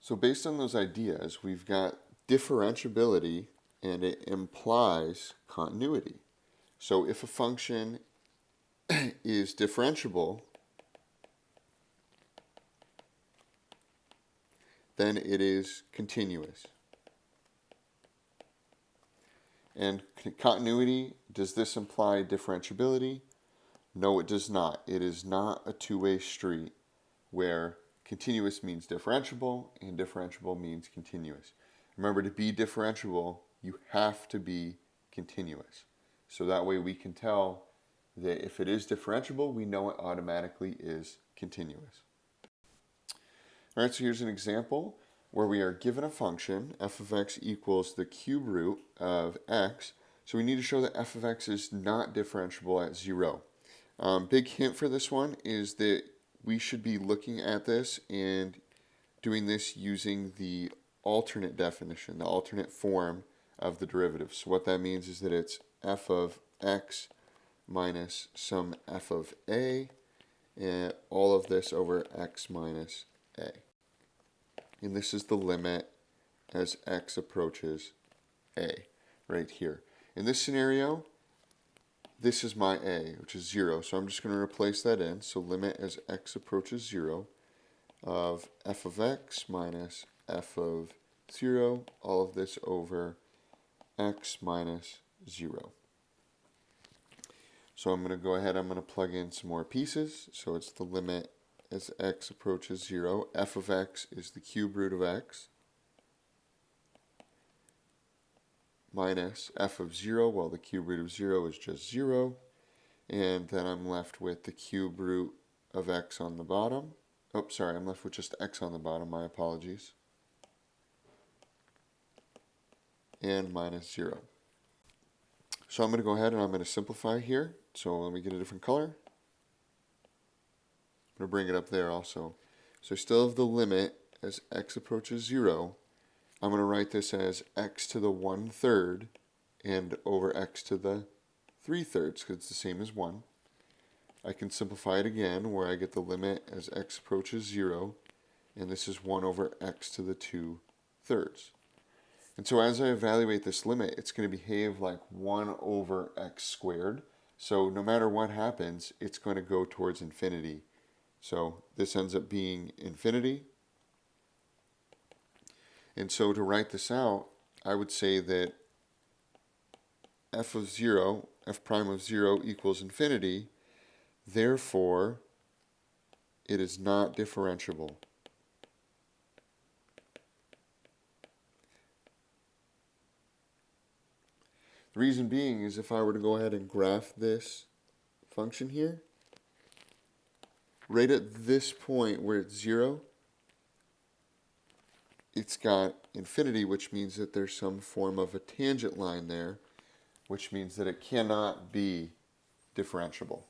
So based on those ideas, we've got differentiability and it implies continuity. So if a function is differentiable, then it is continuous. And continuity, does this imply differentiability? No, it does not. It is not a two-way street where continuous means differentiable and differentiable means continuous. Remember, to be differentiable, you have to be continuous. So that way we can tell that if it is differentiable, we know it automatically is continuous. All right, so here's an example where we are given a function, f of x equals the cube root of x. So we need to show that f of x is not differentiable at 0. Big hint for this one is that we should be looking at this and doing this using the alternate definition, the alternate form of the derivative. So what that means is that it's f of x minus some f of a, and all of this over x minus a. And this is the limit as x approaches a, right here. In this scenario, this is my a, which is 0, so I'm just going to replace that in. So limit as x approaches 0 of f of x minus f of 0, all of this over x minus 0. So I'm going to go ahead, I'm going to plug in some more pieces. So it's the limit as x approaches 0. F of x is the cube root of x minus f of 0, well, the cube root of 0 is just 0. And then I'm left with the cube root of x on the bottom. Oh, sorry, I'm left with just x on the bottom, my apologies. And minus 0. So I'm going to go ahead and I'm going to simplify here. So let me get a different color. I'm going to bring it up there also. So I still have the limit as x approaches 0. I'm going to write this as x to the 1/3 and over x to the 3/3 because it's the same as 1. I can simplify it again where I get the limit as x approaches 0, and this is 1 over x to the 2/3. And so as I evaluate this limit, it's going to behave like 1 over x squared. So no matter what happens, it's going to go towards infinity. So this ends up being infinity. And so to write this out, I would say that f of 0, f prime of 0 equals infinity. Therefore, it is not differentiable. The reason being is if I were to go ahead and graph this function here, right at this point where it's 0, it's got infinity, which means that there's some form of a tangent line there, which means that it cannot be differentiable.